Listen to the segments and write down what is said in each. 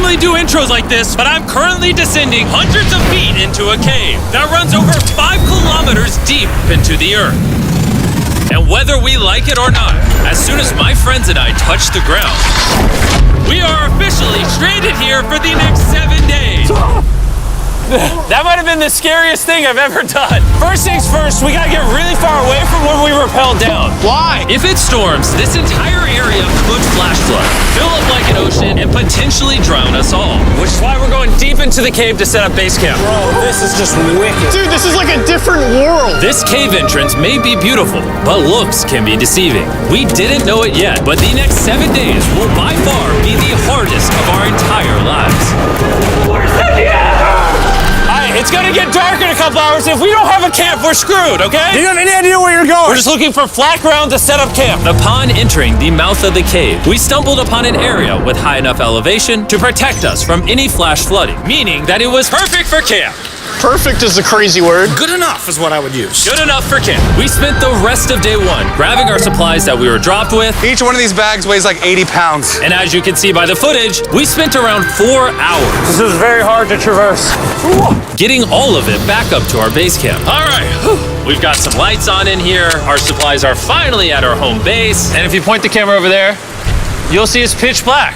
normally do intros like this, but I'm currently descending hundreds of feet into a cave that runs over 5 kilometers deep into the earth. And whether we like it or not, as soon as my friends and I touch the ground, we are officially stranded here for the next 7 days. That might have been the scariest thing I've ever done. First things first, we gotta get really far away from where we rappelled down. Why? If it storms, this entire area could flash flood, fill up like an ocean, and potentially drown us all. Which is why we're going deep into the cave to set up base camp. Bro, this is just wicked. Dude, this is like a different world. This cave entrance may be beautiful, but looks can be deceiving. We didn't know it yet, but the next 7 days will by far be the hardest of our entire lives. It's gonna get dark in a couple hours. If we don't have a camp, we're screwed, okay? Do you have any idea where you're going? We're just looking for flat ground to set up camp. Upon entering the mouth of the cave, we stumbled upon an area with high enough elevation to protect us from any flash flooding, meaning that it was perfect for camp. Perfect is a crazy word. Good enough is what I would use. Good enough for camp. We spent the rest of day 1 grabbing our supplies that we were dropped with. Each one of these bags weighs like 80 pounds. And as you can see by the footage, we spent around 4 hours. This is very hard to traverse. Getting all of it back up to our base camp. All right, we've got some lights on in here. Our supplies are finally at our home base. And if you point the camera over there, you'll see it's pitch black.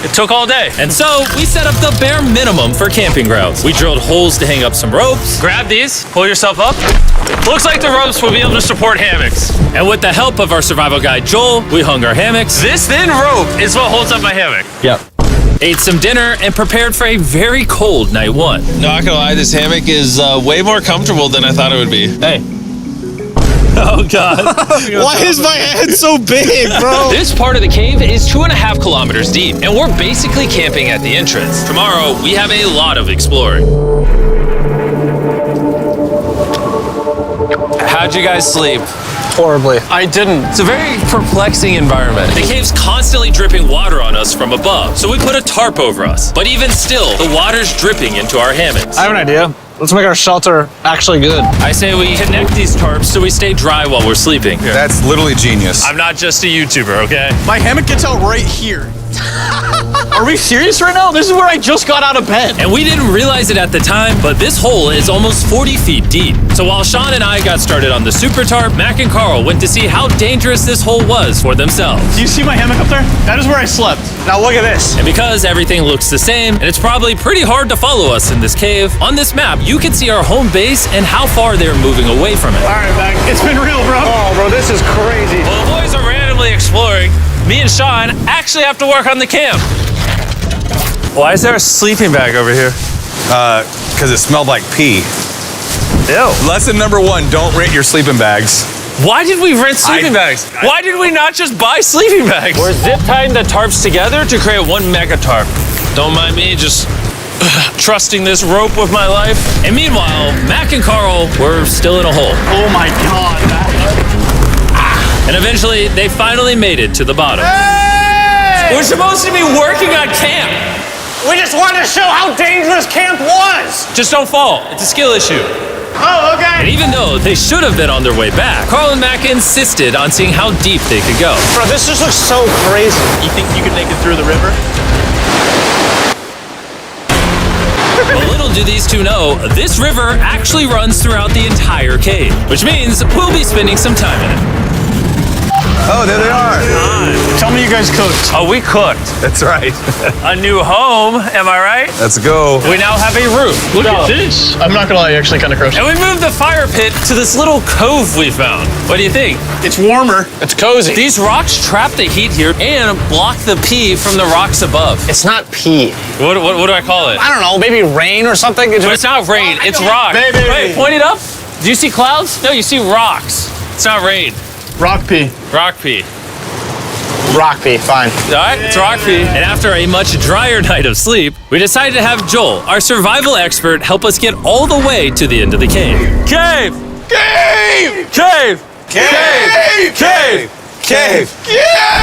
It took all day. And so we set up the bare minimum for camping grounds. We drilled holes to hang up some ropes. Grab these, pull yourself up. Looks like the ropes will be able to support hammocks. And with the help of our survival guide, Joel, we hung our hammocks. This thin rope is what holds up my hammock. Yep. Ate some dinner and prepared for a very cold night 1. Not gonna lie, this hammock is way more comfortable than I thought it would be. Hey. Oh, God. Why is my head so big, bro? This part of the cave is 2.5 kilometers deep, and we're basically camping at the entrance. Tomorrow, we have a lot of exploring. How'd you guys sleep? Horribly. I didn't. It's a very perplexing environment. The cave's constantly dripping water on us from above, so we put a tarp over us. But even still, the water's dripping into our hammocks. I have an idea. Let's make our shelter actually good. I say we connect these tarps so we stay dry while we're sleeping. That's literally genius. I'm not just a YouTuber, okay? My hammock gets out right here. Are we serious right now? This is where I just got out of bed. And we didn't realize it at the time, but this hole is almost 40 feet deep. So while Sean and I got started on the super tarp, Mac and Carl went to see how dangerous this hole was for themselves. Do you see my hammock up there? That is where I slept. Now look at this. And because everything looks the same, and it's probably pretty hard to follow us in this cave, on this map, you can see our home base and how far they're moving away from it. All right, Mac. It's been real, bro. Oh, bro, this is crazy. While the boys are randomly exploring, me and Sean actually have to work on the camp. Why is there a sleeping bag over here? Because it smelled like pee. Ew. Lesson number 1, don't rent your sleeping bags. Why did we rent sleeping bags? Why did we not just buy sleeping bags? We're zip tying the tarps together to create one mega tarp. Don't mind me just trusting this rope with my life. And meanwhile, Mac and Carl were still in a hole. Oh my God, Mac. And eventually, they finally made it to the bottom. Hey! We're supposed to be working on camp. We just wanted to show how dangerous camp was. Just don't fall. It's a skill issue. Oh, okay. And even though they should have been on their way back, Carl and Mac insisted on seeing how deep they could go. Bro, this just looks so crazy. You think you could make it through the river? But little do these two know, this river actually runs throughout the entire cave, which means we'll be spending some time in it. Oh, there they are. Tell me you guys cooked. Oh, we cooked. That's right. A new home, am I right? Let's go. We now have a roof. Look at this. I'm not gonna lie, you're actually kind of gross. And we moved the fire pit to this little cove we found. What do you think? It's warmer. It's cozy. These rocks trap the heat here and block the pee from the rocks above. It's not pee. What do I call it? I don't know, maybe rain or something. But it's not rain, it's rock. Baby. Wait, point it up. Do you see clouds? No, you see rocks. It's not rain. Rock pee. Rock pee. Rock pee, fine. All right, it's rock pee. And after a much drier night of sleep, we decided to have Joel, our survival expert, help us get all the way to the end of the cave. Cave! Cave! Cave! Cave! Cave! Cave!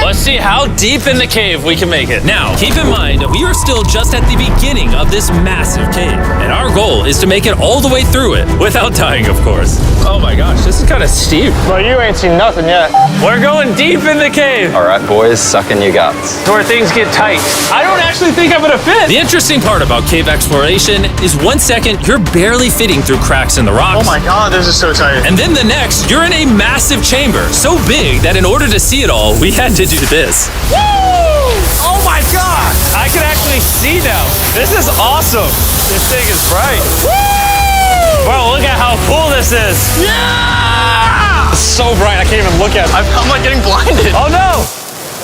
Let's see how deep in the cave we can make it. Now, keep in mind, we are still just at the beginning of this massive cave, and our goal is to make it all the way through it, without dying, of course. Oh my gosh, this is kind of steep. Well, you ain't seen nothing yet. We're going deep in the cave. All right, boys, suck in your guts. To where things get tight. I don't actually think I'm gonna fit. The interesting part about cave exploration is 1 second, you're barely fitting through cracks in the rocks. Oh my God, this is so tight. And then the next, you're in a massive chamber, so big that in order to see it all, we had to do this. Woo! Oh my God! I can actually see now. This is awesome. This thing is bright. Woo! Bro, look at how cool this is. Yeah! It's so bright, I can't even look at it. I'm like getting blinded. Oh no!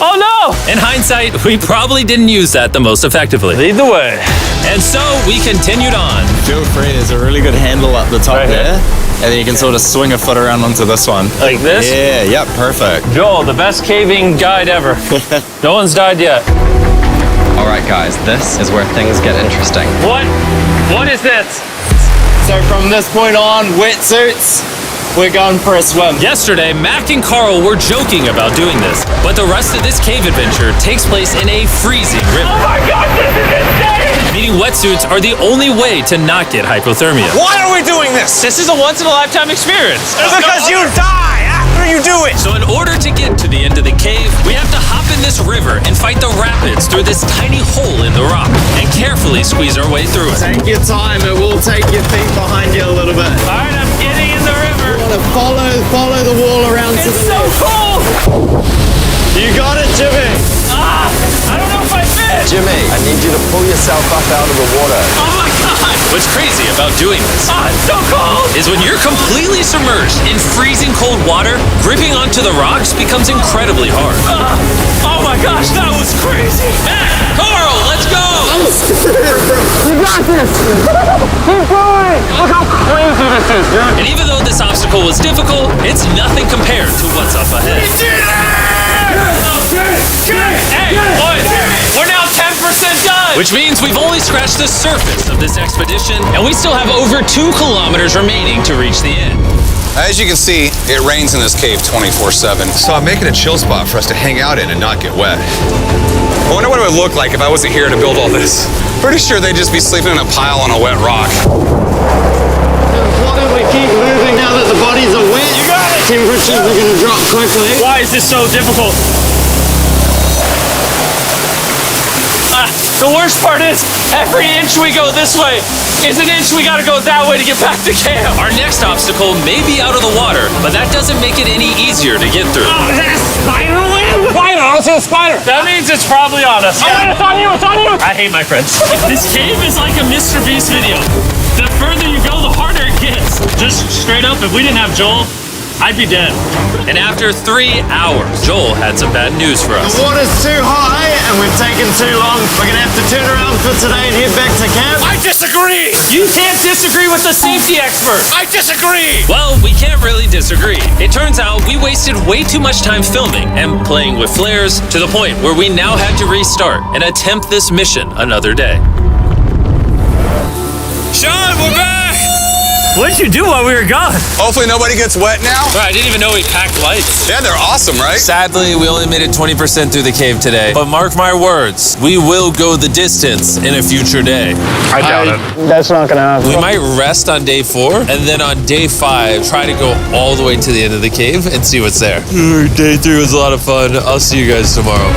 Oh no! In hindsight, we probably didn't use that the most effectively. Lead the way. And so we continued on. Feel free, there's a really good handle up the top Right here? there. And then you can sort of swing a foot around onto this one. Like this? Yeah, yep, perfect. Joel, the best caving guide ever. No one's died yet. All right, guys, this is where things get interesting. What? What is this? So from this point on, wetsuits, we're going for a swim. Yesterday, Mac and Carl were joking about doing this, but the rest of this cave adventure takes place in a freezing river. Oh my God, this is insane! Meaning wetsuits are the only way to not get hypothermia. Why are we doing this? This is a once-in-a-lifetime experience. Because you die after you do it. So in order to get to the end of the cave, we have to hop in this river and fight the rapids through this tiny hole in the rock and carefully squeeze our way through it. Take your time, it will take your feet behind you a little bit. All right, I'm getting in the river. Follow the wall around to It's the so left. cold. You got it, Jimmy. Ah, I don't know if I fit. Jimmy, I need you to pull yourself up out of the water. Oh my God. What's crazy about doing this It's so cold. is when you're completely submerged in freezing cold water, gripping onto the rocks becomes incredibly hard. Oh my gosh, that was crazy. Matt, Carl, let's go. You got this. Keep going. Look how crazy this is, dude. And even though this obstacle was difficult, it's nothing compared to what's up ahead. Hey, boys, we're now 10% done. Which means we've only scratched the surface of this expedition, and we still have over 2 kilometers remaining to reach the end. As you can see, it rains in this cave 24/7. So I'm making a chill spot for us to hang out in and not get wet. I wonder what it would look like if I wasn't here to build all this. Pretty sure they'd just be sleeping in a pile on a wet rock. Why don't we keep moving now that the bodies are wet? You got it! Temperatures are going to drop quickly. Why is this so difficult? The worst part is, every inch we go this way is an inch we gotta go that way to get back to camp. Our next obstacle may be out of the water, but that doesn't make it any easier to get through. Is that a spider web? Spider, I don't see a spider. That means it's probably on us. Oh, it's on you, it's on you. I hate my friends. This cave is like a Mrbeast video. The further you go, the harder it gets. Just straight up, if we didn't have Joel, I'd be dead. And after 3 hours, Joel had some bad news for us. The water's too high and we've taken too long. We're going to have to turn around for today and head back to camp. I disagree. You can't disagree with the safety expert. I disagree. Well, we can't really disagree. It turns out we wasted way too much time filming and playing with flares to the point where we now had to restart and attempt this mission another day. Sean, we're back! What'd you do while we were gone? Hopefully nobody gets wet now. I didn't even know we packed lights. Yeah, they're awesome, right? Sadly, we only made it 20% through the cave today. But mark my words, we will go the distance in a future day. I doubt it. That's not gonna happen. We might rest on day 4, and then on day 5, try to go all the way to the end of the cave and see what's there. Day 3 was a lot of fun. I'll see you guys tomorrow.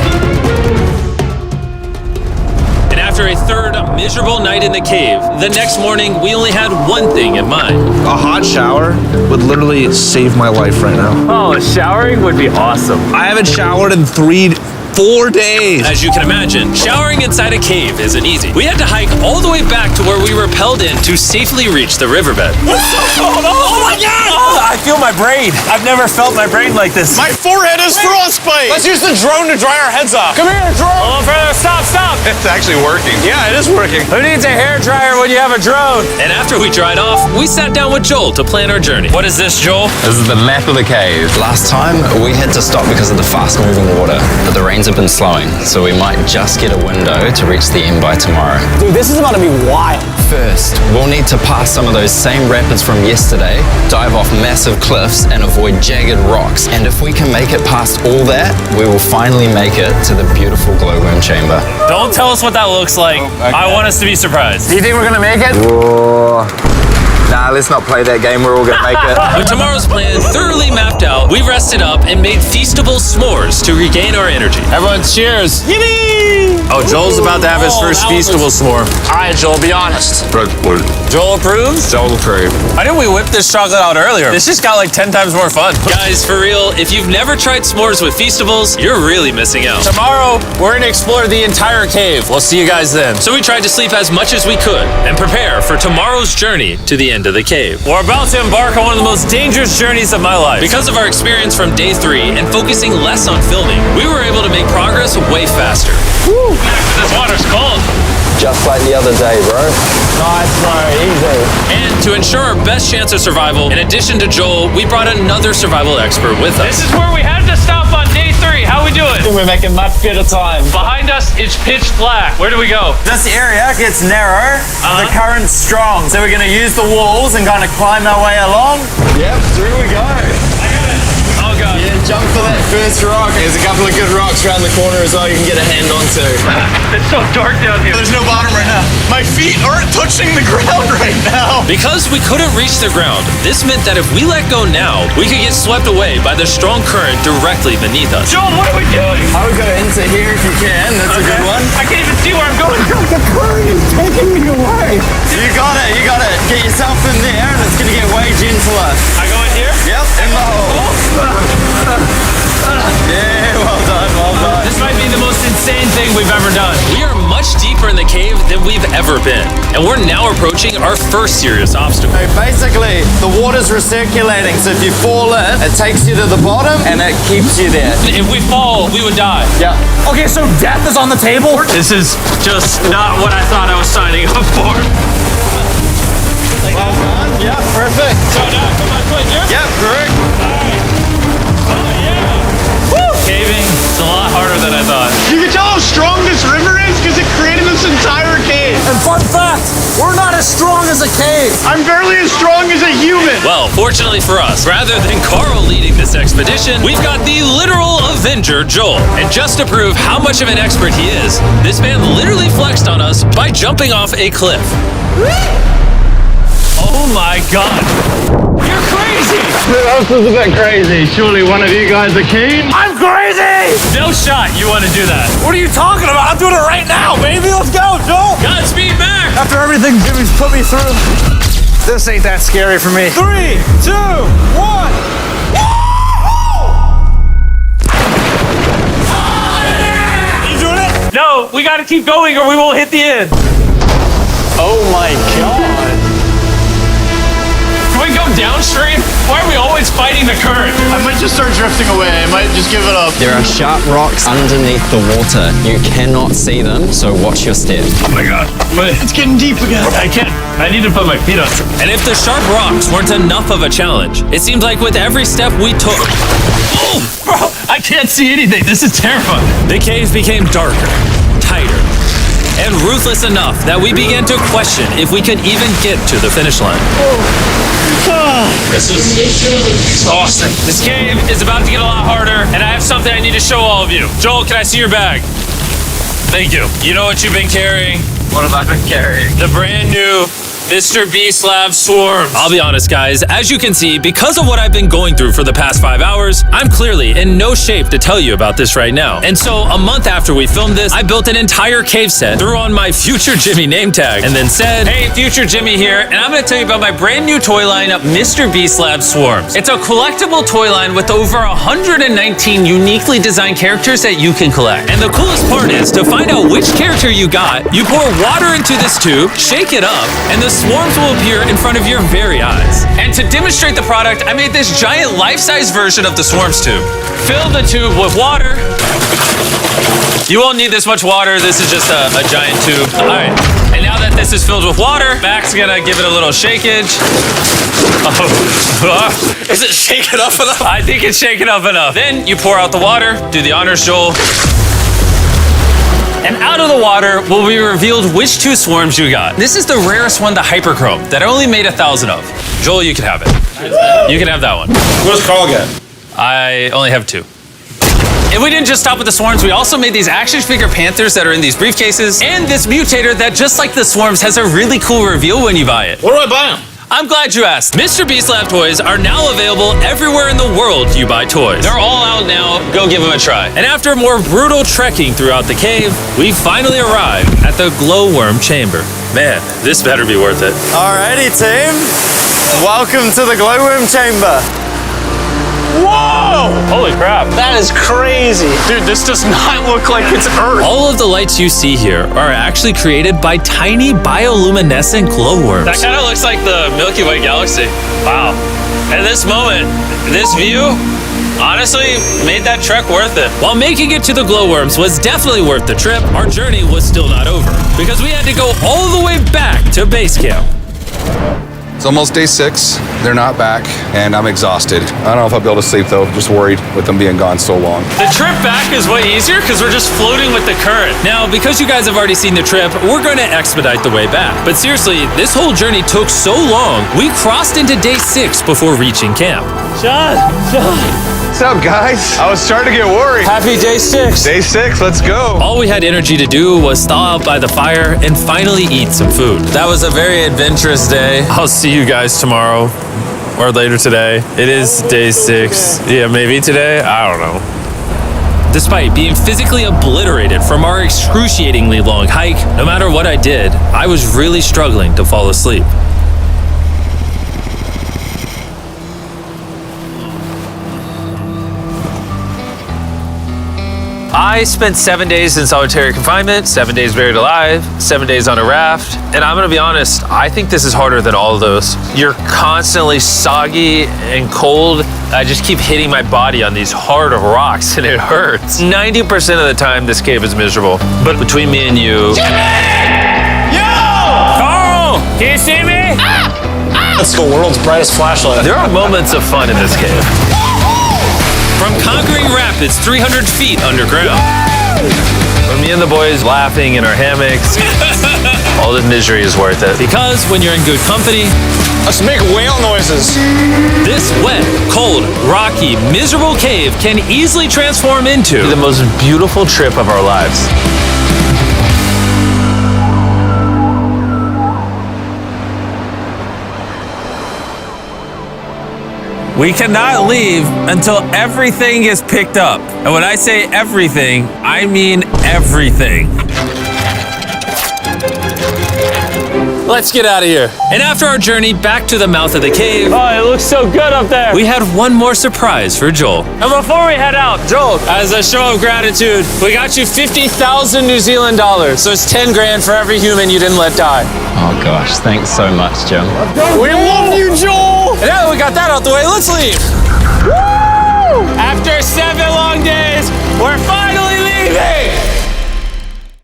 And after a third miserable night in the cave, the next morning we only had one thing in mind. A hot shower would literally save my life right now. Oh, showering would be awesome. I haven't showered in 4 days. As you can imagine, showering inside a cave isn't easy. We had to hike all the way back to where we rappelled in to safely reach the riverbed. Oh my God! I feel my brain. I've never felt my brain like this. My forehead is frostbite. Let's use the drone to dry our heads off. Come here, drone. A little further. Stop. It's actually working. Yeah, it is working. Who needs a hairdryer when you have a drone? And after we dried off, we sat down with Joel to plan our journey. What is this, Joel? This is the map of the cave. Last time, we had to stop because of the fast-moving water, but the rains have been slowing, so we might just get a window to reach the end by tomorrow. Dude, this is about to be wild. First, we'll need to pass some of those same rapids from yesterday, dive off massive cliffs, and avoid jagged rocks. And if we can make it past all that, we will finally make it to the beautiful glowworm chamber. Don't tell us what that looks like. I want us to be surprised. Do you think we're gonna make it? Whoa. Nah, let's not play that game. We're all gonna make it. With tomorrow's plan thoroughly mapped out, we rested up and made feastable s'mores to regain our energy. Everyone, cheers. Yippee! Oh, Joel's about to have his first feastable s'more. All right, Joel, be honest. Joel approves? Joel approved. Why didn't we whip this chocolate out earlier? This just got like 10 times more fun. Guys, for real, if you've never tried s'mores with feastables, you're really missing out. Tomorrow, we're gonna explore the entire cave. We'll see you guys then. So we tried to sleep as much as we could and prepare for tomorrow's journey to the end of the cave. We're about to embark on one of the most dangerous journeys of my life. Because of our experience from day 3 and focusing less on filming, we were able to make progress way faster. Woo. This water's cold. Just like the other day, bro. Nice, bro. Easy. And to ensure our best chance of survival, in addition to Joel, we brought another survival expert with us. This is where we had to stop on day 3. How we doing? We're making much better time. Behind us, it's pitch black. Where do we go? This area gets narrow, the current's strong, so we're going to use the walls and kind of climb our way along. Yep, through we go. Oh, God. Yeah, jump for that first rock. There's a couple of good rocks around the corner as well you can get a hand onto. It's so dark down here. There's no bottom right now. My feet aren't touching the ground right now. Because we couldn't reach the ground, this meant that if we let go now, we could get swept away by the strong current directly beneath us. Joel, what are we doing? I would go into here if you can. That's a good one. I can't even see where I'm going. The current is taking me away. You got it. You got it. Get yourself in there and it's going to get way gentler. I go in here? Yep, in the hole. Yeah, well done, well done. This might be the most insane thing we've ever done. We are much deeper in the cave than we've ever been, and we're now approaching our first serious obstacle. So basically, the water's recirculating, so if you fall in, it takes you to the bottom and it keeps you there. If we fall, we would die. Yeah. Okay, so death is on the table? This is just not what I thought I was signing up for. Well done. Yeah, perfect. So now I put my foot here? Yep, correct. Caving is a lot harder than I thought. You can tell how strong this river is because it created this entire cave. And fun fact, we're not as strong as a cave. I'm barely as strong as a human. Well, fortunately for us, rather than Carl leading this expedition, we've got the literal Avenger, Joel. And just to prove how much of an expert he is, this man literally flexed on us by jumping off a cliff. Oh my God. You're crazy. This is a bit crazy. Surely one of you guys are keen? I'm crazy. No shot you want to do that. What are you talking about? I'm doing it right now, baby. Let's go, Joel. Godspeed, Mac! After everything Jimmy's put me through, this ain't that scary for me. 3, 2, 1. You doing it? No, we got to keep going or we won't hit the end. Oh my God. Can we go downstream? Why are we always fighting the current? I might just start drifting away. I might just give it up. There are sharp rocks underneath the water. You cannot see them, so watch your step. Oh my God. It's getting deep again. I can't. I need to put my feet on. And if the sharp rocks weren't enough of a challenge, it seems like with every step we took, Oh, bro, I can't see anything. This is terrifying. the cave became darker, tighter, and ruthless enough that we began to question if we could even get to the finish line. This is exhausting. This cave is about to get a lot harder, and I have something I need to show all of you. Joel, can I see your bag? Thank you. You know what you've been carrying? What have I been carrying? The brand new Mrbeast Lab swarms. I'll be honest, guys. As you can see, because of what I've been going through for the past 5 hours, I'm clearly in no shape to tell you about this right now. And so, a month after we filmed this, I built an entire cave set, threw on my Future Jimmy name tag, and then said, "Hey, Future Jimmy here, and I'm going to tell you about my brand new toy line, Mrbeast Lab Swarms." It's a collectible toy line with over 119 uniquely designed characters that you can collect. And the coolest part is, to find out which character you got, you pour water into this tube, shake it up, and the swarms will appear in front of your very eyes. And to demonstrate the product, I made this giant life-size version of the swarms tube. Fill the tube with water. You won't need this much water. This is just a giant tube. All right. And now that this is filled with water, Mac's gonna give it a little shakeage. Oh. Is it shaken up enough? I think it's shaken up enough. Then you pour out the water. Do the honors, Joel. And out of the water will be revealed which 2 swarms you got. This is the rarest one, the hyperchrome, that I only made 1,000 of. Joel, you can have it. You can have that one. What does Carl get? I only have 2. And we didn't just stop with the swarms, we also made these action figure panthers that are in these briefcases, and this mutator that, just like the swarms, has a really cool reveal when you buy it. Where do I buy them? I'm glad you asked. Mrbeast Lab toys are now available everywhere in the world you buy toys. They're all out now, go give them a try. And after more brutal trekking throughout the cave, we finally arrived at the glowworm chamber. Man, this better be worth it. Alrighty, team. Welcome to the glowworm chamber. Whoa! Holy crap. That is crazy. Dude, this does not look like it's Earth. All of the lights you see here are actually created by tiny bioluminescent glowworms. That kind of looks like the Milky Way galaxy. Wow. At this moment, this view honestly made that trek worth it. While making it to the glowworms was definitely worth the trip, our journey was still not over because we had to go all the way back to base camp. It's almost day 6. They're not back, and I'm exhausted. I don't know if I'll be able to sleep, though. Just worried with them being gone so long. The trip back is way easier because we're just floating with the current. Now, because you guys have already seen the trip, we're going to expedite the way back. But seriously, this whole journey took so long, we crossed into day 6 before reaching camp. John. What's up, guys? I was starting to get worried. Happy day 6. Day 6, let's go. All we had energy to do was thaw out by the fire and finally eat some food. That was a very adventurous day. I'll see you guys tomorrow or later today. It is day 6. Yeah, maybe today. I don't know. Despite being physically obliterated from our excruciatingly long hike, no matter what I did, I was really struggling to fall asleep. I spent 7 days in solitary confinement, 7 days buried alive, 7 days on a raft, and I'm gonna be honest, I think this is harder than all of those. You're constantly soggy and cold. I just keep hitting my body on these hard rocks and it hurts. 90% of the time, this cave is miserable. But between me and you... Jimmy! Yo! Carl! Can you see me? That's the world's brightest flashlight. There are moments of fun in this cave. From conquering rapids 300 feet underground. From me and the boys laughing in our hammocks. All the misery is worth it. Because when you're in good company, Let's make whale noises. this wet, cold, rocky, miserable cave can easily transform into the most beautiful trip of our lives. We cannot leave until everything is picked up. And when I say everything, I mean everything. Let's get out of here. And after our journey back to the mouth of the cave, Oh, it looks so good up there. we had one more surprise for Joel. And before we head out, Joel, as a show of gratitude, we got you 50,000 New Zealand dollars. So it's 10 grand for every human you didn't let die. Oh gosh, thanks so much, Jim. We love you, Joel! And now that we got that out the way, let's leave. After 7 long days, we're finally leaving.